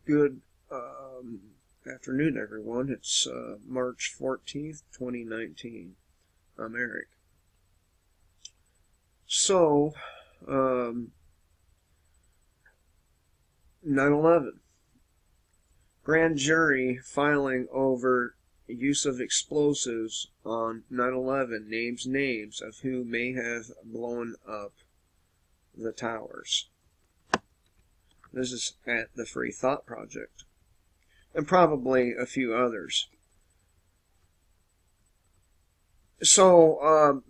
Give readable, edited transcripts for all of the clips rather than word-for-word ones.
Good afternoon, everyone. It's March 14th, 2019. I'm Eric. So, 9/11. Grand jury filing over use of explosives on 9/11 names names of who may have blown up the towers. This is at the Free Thought Project, and probably a few others. So,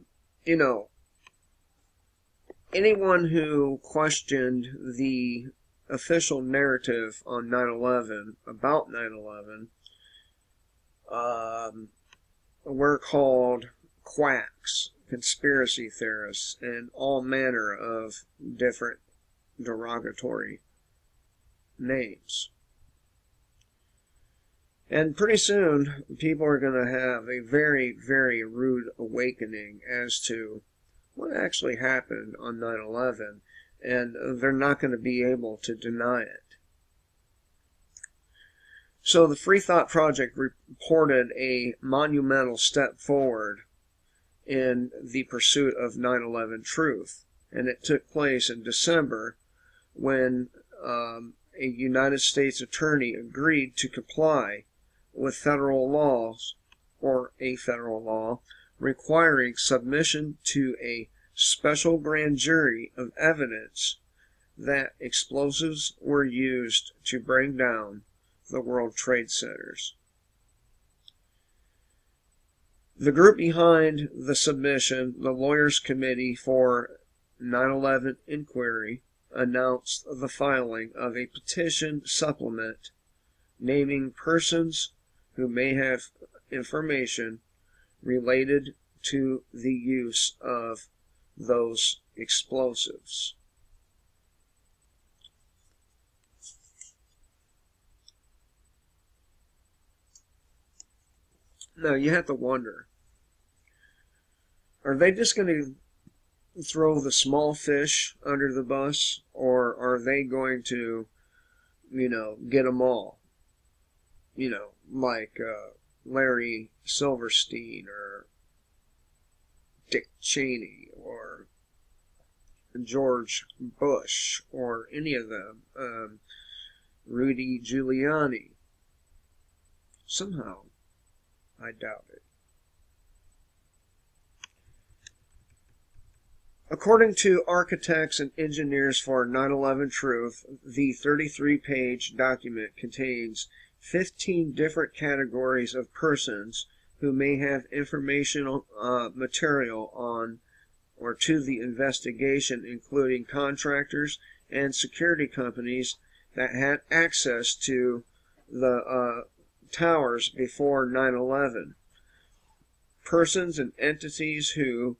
anyone who questioned the official narrative on 9/11, about 9/11, were called quacks, conspiracy theorists, and all manner of different derogatory names. And pretty soon, people are going to have a very, very rude awakening as to what actually happened on 9/11, and they're not going to be able to deny it. So the Free Thought Project reported a monumental step forward in the pursuit of 9/11 truth, and it took place in December when a United States attorney agreed to comply with federal laws, or a federal law, requiring submission to a special grand jury of evidence that explosives were used to bring down the World Trade Centers. The group behind the submission, the Lawyers Committee for 9/11 Inquiry, announced the filing of a petition supplement naming persons who may have information related to the use of those explosives. Now you have to wonder, are they just going to throw the small fish under the bus, or are they going to, get them all? Like Larry Silverstein or Dick Cheney or George Bush or any of them, Rudy Giuliani. Somehow, I doubt it. According to Architects and Engineers for 9/11 Truth, the 33-page document contains 15 different categories of persons who may have informational material on or to the investigation, including contractors and security companies that had access to the towers before 9/11, persons and entities who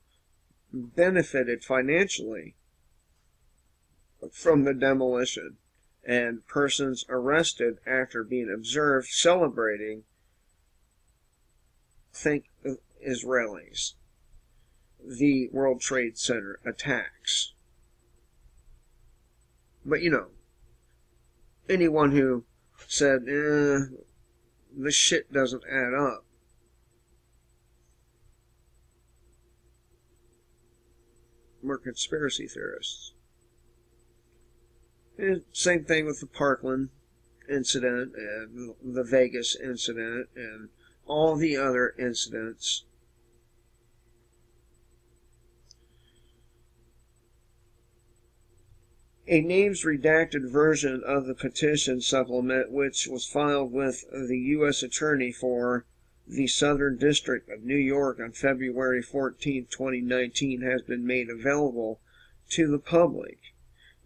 benefited financially from the demolition, and persons arrested after being observed celebrating, think Israelis, the World Trade Center attacks. But anyone who said, this shit doesn't add up, we're conspiracy theorists. And same thing with the Parkland incident and the Vegas incident and all the other incidents. A names redacted version of the petition supplement, which was filed with the U.S. Attorney for the Southern District of New York on February 14, 2019, has been made available to the public.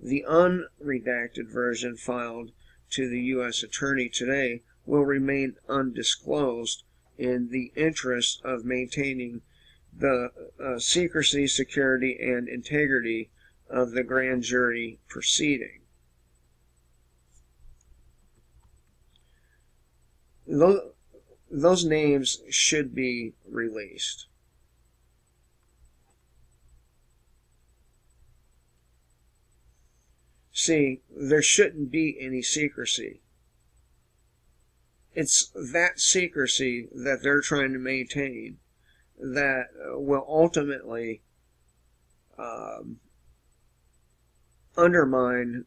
The unredacted version filed to the U.S. Attorney today will remain undisclosed in the interest of maintaining the secrecy, security, and integrity of the grand jury proceeding. Those names should be released. See, there shouldn't be any secrecy. It's that secrecy that they're trying to maintain that will ultimately undermine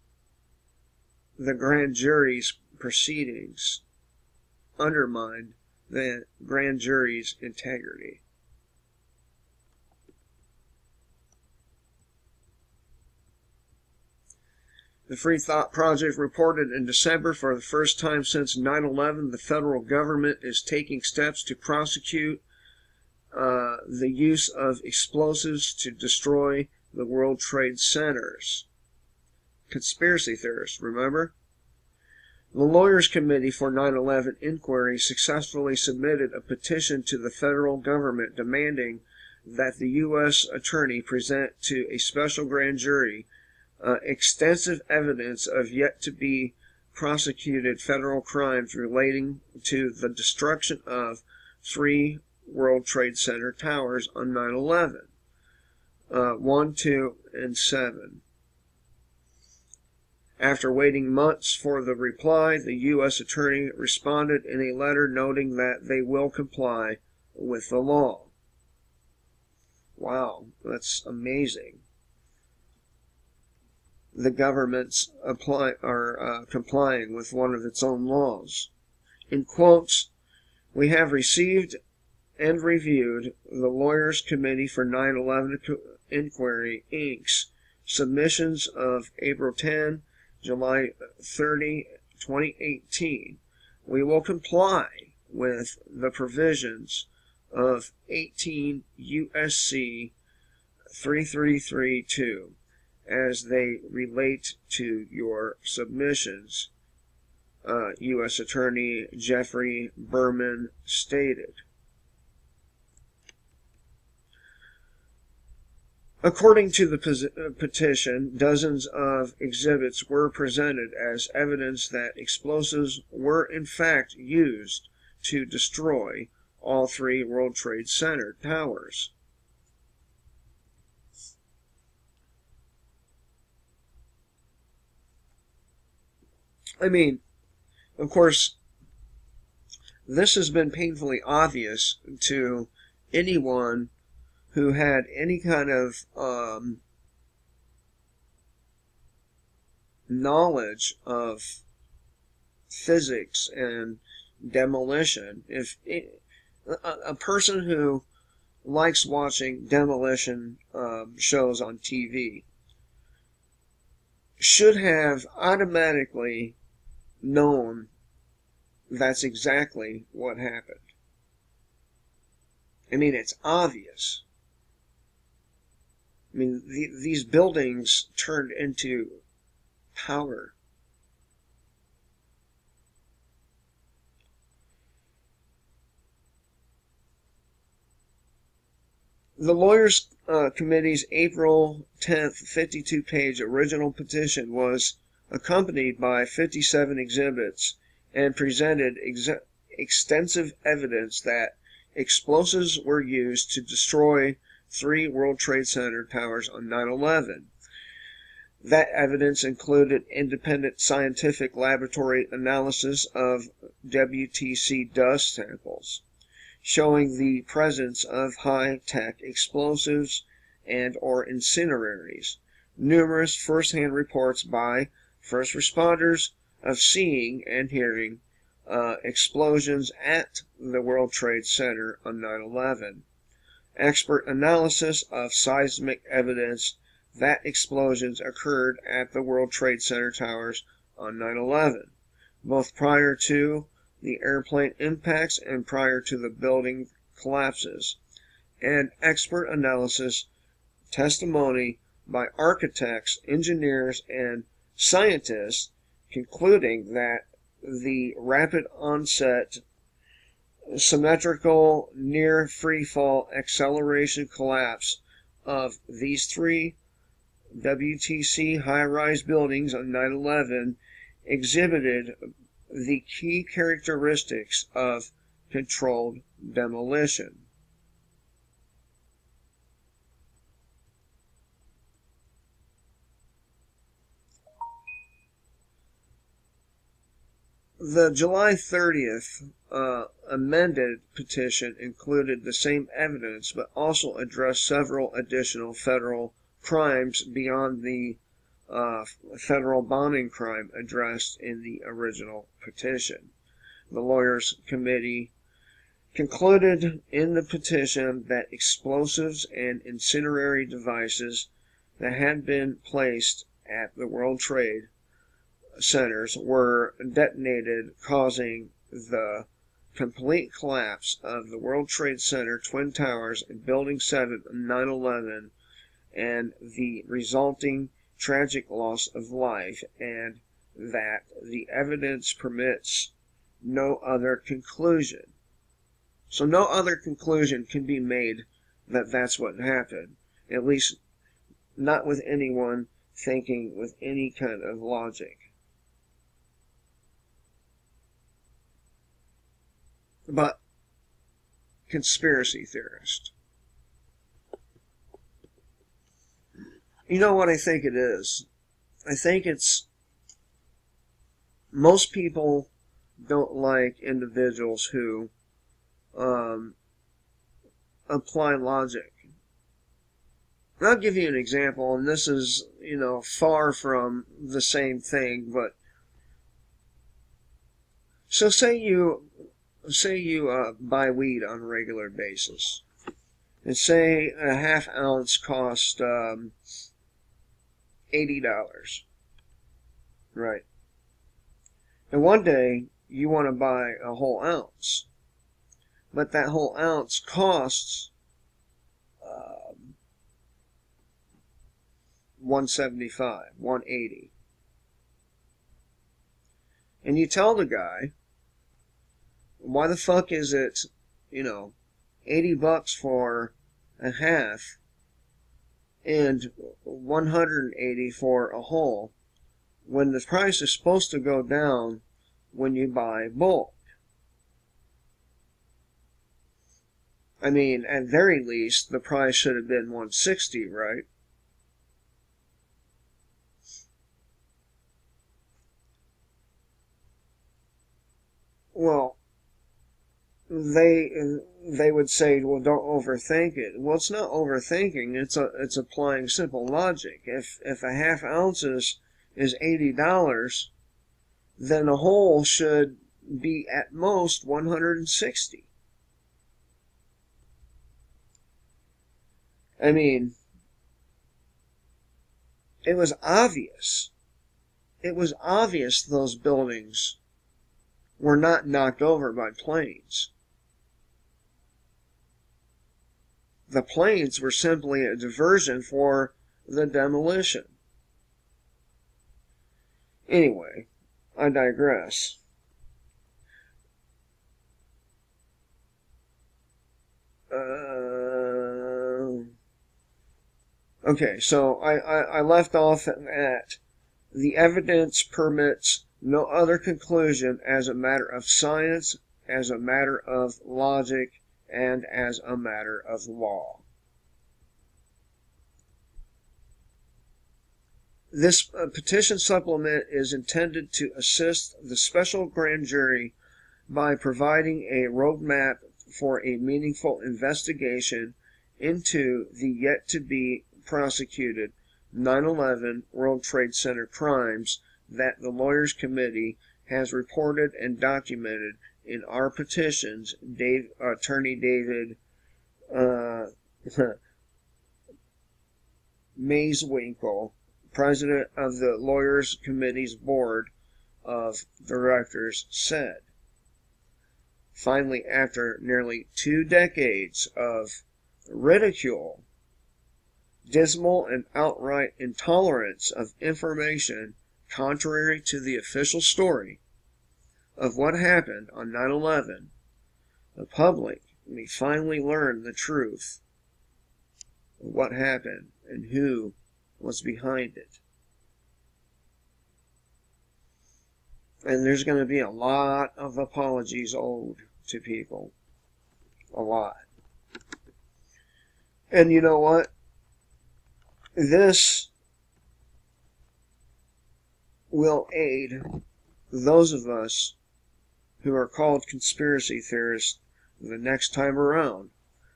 the grand jury's proceedings, undermine the grand jury's integrity. The Free Thought Project reported in December, for the first time since 9/11, the federal government is taking steps to prosecute the use of explosives to destroy the World Trade Centers. Conspiracy theorists, remember? The Lawyers Committee for 9/11 Inquiry successfully submitted a petition to the federal government demanding that the U.S. Attorney present to a special grand jury extensive evidence of yet-to-be prosecuted federal crimes relating to the destruction of 3 World Trade Center towers on 9/11, 1, 2, and 7. After waiting months for the reply, the U.S. Attorney responded in a letter noting that they will comply with the law. Wow, that's amazing. The government's complying with one of its own laws. In quotes, "We have received and reviewed the Lawyers Committee for 9/11 Inquiry, Inc.'s submissions of April 10, July 30, 2018. We will comply with the provisions of 18 U.S.C. 3332 as they relate to your submissions," U.S. Attorney Jeffrey Berman stated. According to the petition, dozens of exhibits were presented as evidence that explosives were in fact used to destroy all 3 World Trade Center towers. I mean, of course, this has been painfully obvious to anyone who had any kind of knowledge of physics and demolition. If a person who likes watching demolition shows on TV should have automatically known that's exactly what happened. I mean, it's obvious. I mean, these buildings turned into powder. The Lawyers Committee's April 10th 52-page original petition was accompanied by 57 exhibits and presented extensive evidence that explosives were used to destroy 3 World Trade Center towers on 9/11. That evidence included independent scientific laboratory analysis of WTC dust samples, showing the presence of high-tech explosives and or incinerators, numerous first-hand reports by first responders of seeing and hearing explosions at the World Trade Center on 9/11, expert analysis of seismic evidence that explosions occurred at the World Trade Center towers on 9/11, both prior to the airplane impacts and prior to the building collapses, and expert analysis testimony by architects, engineers, and scientists concluding that the rapid onset, symmetrical, near free-fall acceleration collapse of these 3 WTC high-rise buildings on 9/11 exhibited the key characteristics of controlled demolition. The July 30th amended petition included the same evidence, but also addressed several additional federal crimes beyond the federal bombing crime addressed in the original petition. The Lawyers' Committee concluded in the petition that explosives and incendiary devices that had been placed at the World Trade Centers were detonated, causing the complete collapse of the World Trade Center, Twin Towers, and Building 7 on 9/11, and the resulting tragic loss of life, and that the evidence permits no other conclusion. So no other conclusion can be made that that's what happened, at least not with anyone thinking with any kind of logic. But conspiracy theorist. You know what I think it is? I think it's most people don't like individuals who apply logic. And I'll give you an example, and this is, far from the same thing, but so say you buy weed on a regular basis, and say a half ounce cost $80, right? And one day you want to buy a whole ounce, but that whole ounce costs $175, $180, and you tell the guy, why the fuck is it, $80 for a half and $180 for a whole, when the price is supposed to go down when you buy bulk? I mean, at very least, the price should have been $160, right? Well, they would say, well, don't overthink it. Well, it's not overthinking. It's applying simple logic. If a half ounce is $80, then a whole should be at most $160. I mean, it was obvious. It was obvious those buildings were not knocked over by planes. The planes were simply a diversion for the demolition. Anyway, I digress. Okay, so I left off at the evidence permits no other conclusion as a matter of science, as a matter of logic, and as a matter of law. This petition supplement is intended to assist the special grand jury by providing a roadmap for a meaningful investigation into the yet-to-be prosecuted 9/11 World Trade Center crimes that the Lawyers' Committee has reported and documented in our petitions. Attorney David Mayswinkle, president of the Lawyers' Committee's Board of Directors, said. Finally, after nearly 2 decades of ridicule, dismal and outright intolerance of information contrary to the official story of what happened on 9/11, the public may finally learn the truth of what happened and who was behind it. And there's going to be a lot of apologies owed to people. A lot. And you know what? This will aid those of us who are called conspiracy theorists the next time around.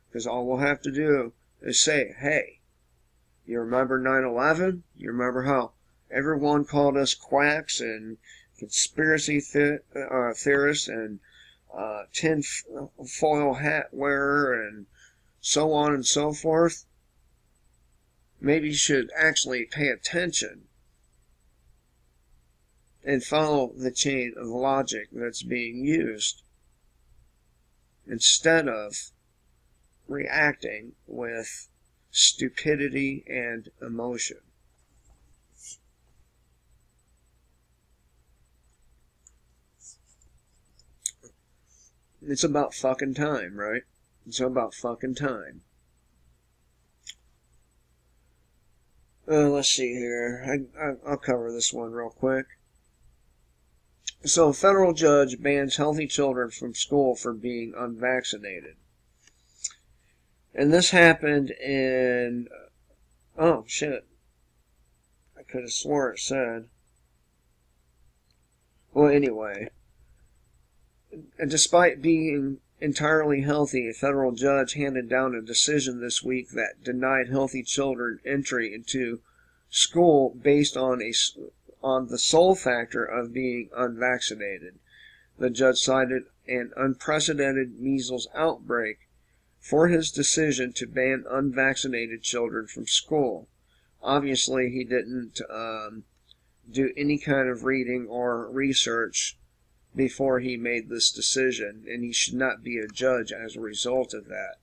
Because all we'll have to do is say, hey, you remember 9/11? You remember how everyone called us quacks and conspiracy theorists and tin-foil hat wearer and so on and so forth? Maybe you should actually pay attention and follow the chain of logic that's being used instead of reacting with stupidity and emotion. It's about fucking time, right? It's about fucking time. Let's see here. I'll cover this one real quick. So, a federal judge bans healthy children from school for being unvaccinated. And this happened in... oh, shit. I could have swore it said... well, anyway. Despite being entirely healthy, a federal judge handed down a decision this week that denied healthy children entry into school based on the sole factor of being unvaccinated. The judge cited an unprecedented measles outbreak for his decision to ban unvaccinated children from school. Obviously, he didn't do any kind of reading or research before he made this decision, and he should not be a judge as a result of that.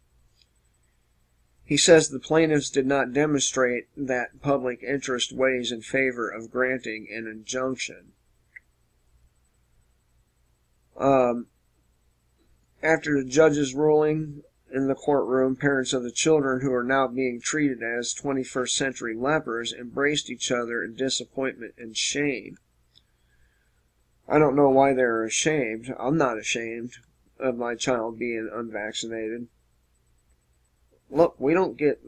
He says the plaintiffs did not demonstrate that public interest weighs in favor of granting an injunction. After the judge's ruling in the courtroom, parents of the children who are now being treated as 21st century lepers embraced each other in disappointment and shame. I don't know why they're ashamed. I'm not ashamed of my child being unvaccinated. Look, we get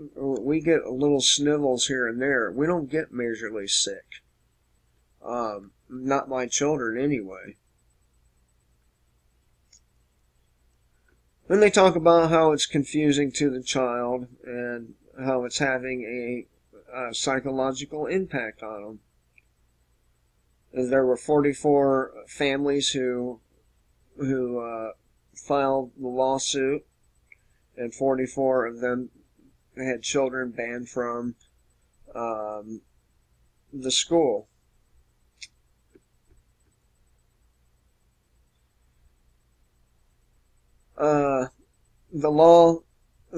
little snivels here and there. We don't get majorly sick. Not my children anyway. Then they talk about how it's confusing to the child and how it's having a psychological impact on them. There were 44 families who filed the lawsuit, and 44 of them had children banned from the school. The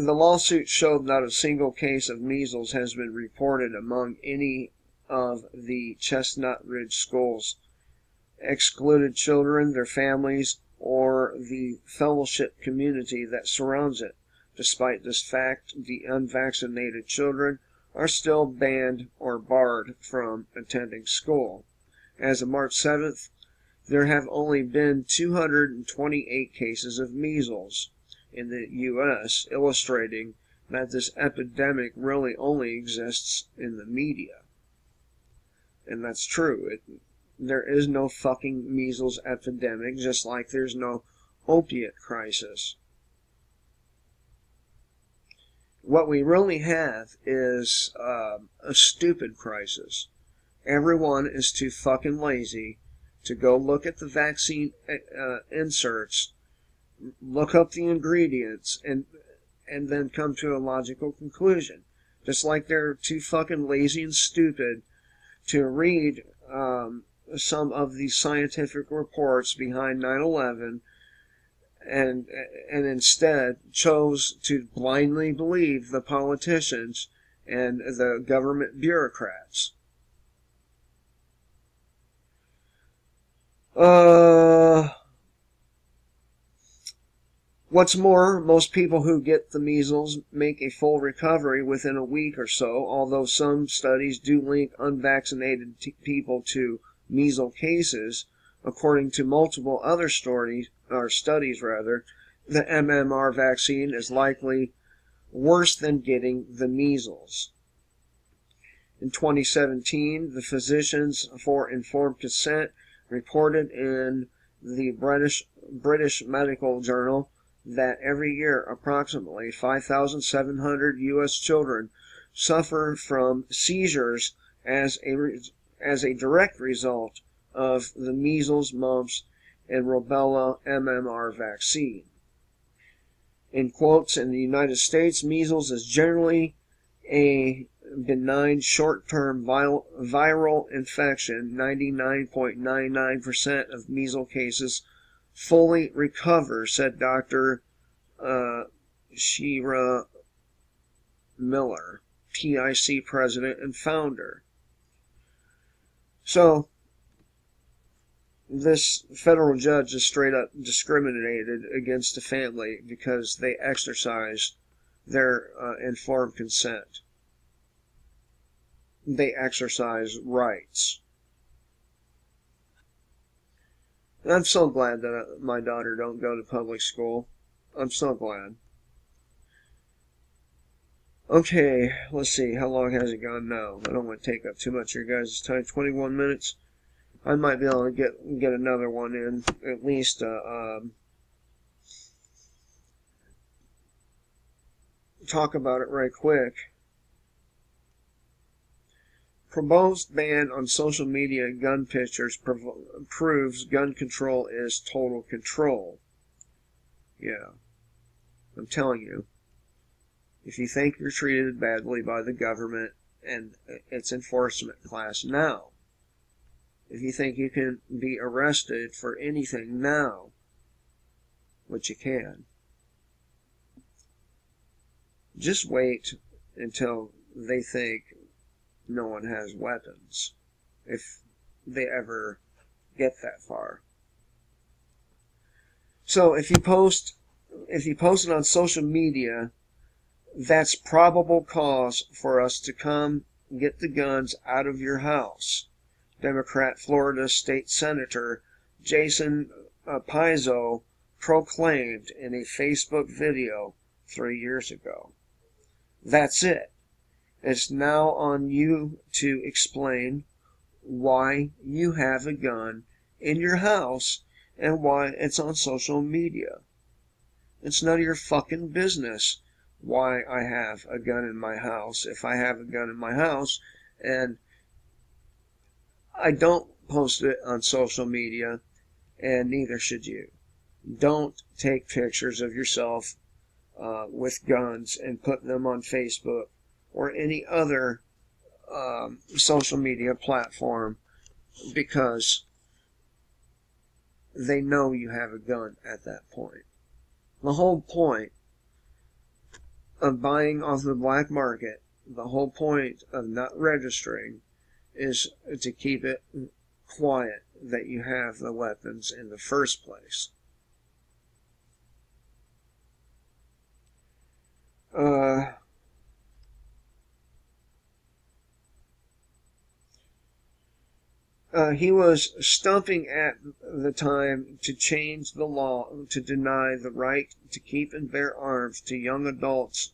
lawsuit showed not a single case of measles has been reported among any of the Chestnut Ridge schools. Excluded children, their families, or the fellowship community that surrounds it. Despite this fact, the unvaccinated children are still banned or barred from attending school. As of March 7th, there have only been 228 cases of measles in the U.S., illustrating that this epidemic really only exists in the media. And that's true. There is no fucking measles epidemic, just like there's no opiate crisis. What we really have is a stupid crisis. Everyone is too fucking lazy to go look at the vaccine inserts, look up the ingredients, and then come to a logical conclusion. Just like they're too fucking lazy and stupid to read some of the scientific reports behind 9/11 and instead chose to blindly believe the politicians and the government bureaucrats. What's more, most people who get the measles make a full recovery within a week or so, although some studies do link unvaccinated people to measles cases. According to multiple other studies, the MMR vaccine is likely worse than getting the measles. In 2017, the Physicians for Informed Consent reported in the British Medical Journal that every year approximately 5,700 U.S. children suffer from seizures as a direct result of the measles, mumps, and rubella MMR vaccine. In quotes, in the United States, measles is generally a benign short-term viral infection. 99.99% of measles cases fully recover, said Dr. Shira Miller, PIC president and founder. So, this federal judge is straight up discriminated against the family because they exercised their informed consent. They exercise rights. And I'm so glad that my daughter don't go to public school. I'm so glad. Okay, let's see. How long has it gone now? I don't want to take up too much of your guys' time. 21 minutes. I might be able to get another one in. At least talk about it right quick. Proposed ban on social media gun pictures proves gun control is total control. Yeah, I'm telling you. If you think you're treated badly by the government and its enforcement class now, if you think you can be arrested for anything now, which you can, just wait until they think no one has weapons, if they ever get that far. So if you post it on social media, that's probable cause for us to come get the guns out of your house. Democrat Florida State Senator Jason Pizzo proclaimed in a Facebook video 3 years ago. That's it. It's now on you to explain why you have a gun in your house and why it's on social media. It's none of your fucking business why I have a gun in my house. If I have a gun in my house and I don't post it on social media, and neither should you. Don't take pictures of yourself with guns and put them on Facebook or any other social media platform because they know you have a gun at that point. The whole point of buying off the black market, the whole point of not registering is to keep it quiet that you have the weapons in the first place. He was stumping at the time to change the law to deny the right to keep and bear arms to young adults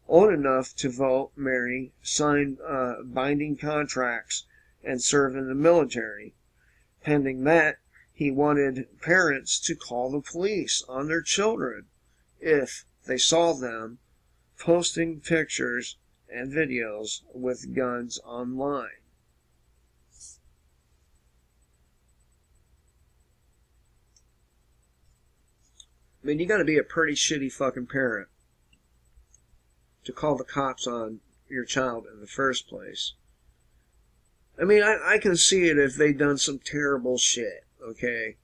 old enough to vote, marry, sign binding contracts, and serve in the military. Pending that, he wanted parents to call the police on their children if they saw them posting pictures and videos with guns online. I mean, you gotta be a pretty shitty fucking parent to call the cops on your child in the first place. I mean, I can see it if they done some terrible shit, okay?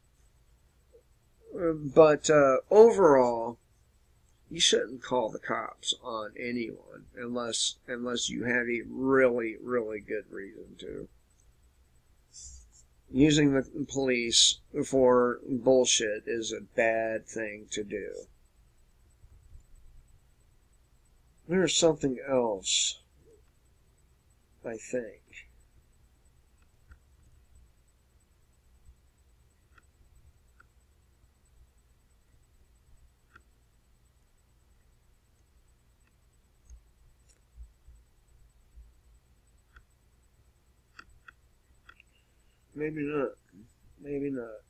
But overall, you shouldn't call the cops on anyone unless you have a really, really good reason to. Using the police for bullshit is a bad thing to do. There's something else, I think. Maybe not. Maybe not.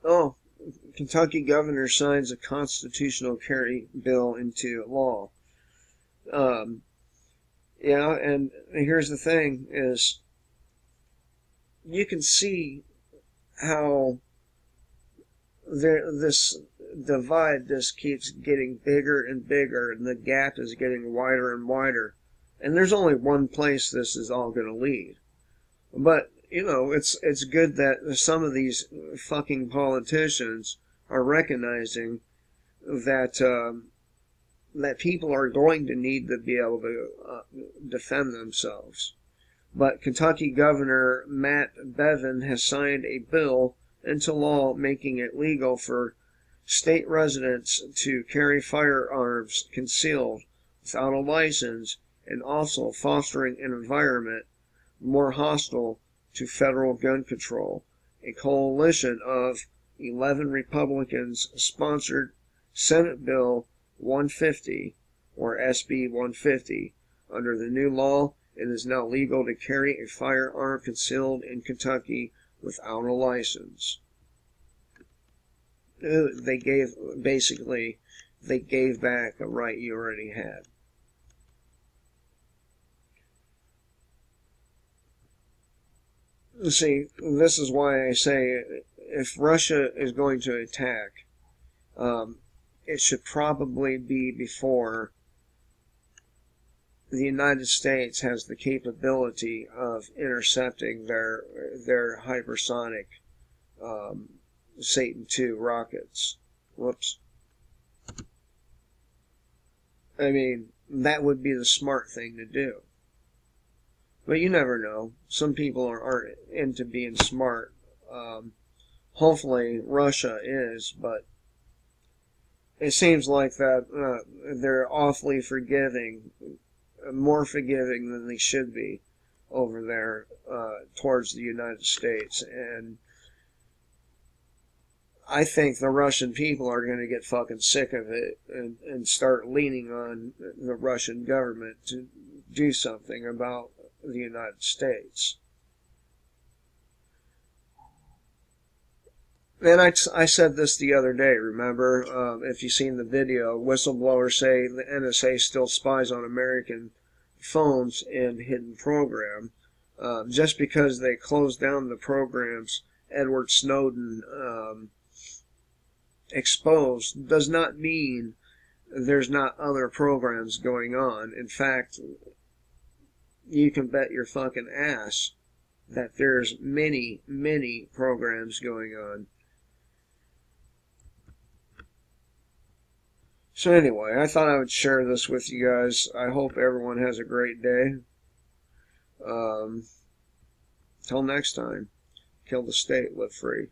Oh, Kentucky governor signs a constitutional carry bill into law. Yeah, and here's the thing is, you can see how this divide just keeps getting bigger and bigger, and the gap is getting wider and wider. And there's only one place this is all going to lead. But, you know, it's good that some of these fucking politicians are recognizing that that people are going to need to be able to defend themselves. But Kentucky Governor Matt Bevin has signed a bill into law making it legal for state residents to carry firearms concealed without a license, and also fostering an environment more hostile to federal gun control. A coalition of 11 Republicans sponsored Senate Bill 150, or SB 150. Under the new law, it is now legal to carry a firearm concealed in Kentucky without a license. They gave back a right you already had. See, this is why I say if Russia is going to attack, it should probably be before the United States has the capability of intercepting their hypersonic Satan II rockets. Whoops. I mean, that would be the smart thing to do. But you never know. Some people aren't into being smart. Hopefully Russia is, but it seems like that they're awfully forgiving, more forgiving than they should be over there towards the United States. And I think the Russian people are going to get fucking sick of it and start leaning on the Russian government to do something about the United States. And I said this the other day, remember? If you've seen the video, whistleblowers say the NSA still spies on American phones and hidden program. Just because they closed down the programs Edward Snowden exposed does not mean there's not other programs going on. In fact, you can bet your fucking ass that there's many, many programs going on. So anyway, I thought I would share this with you guys. I hope everyone has a great day. Till next time, kill the state, live free.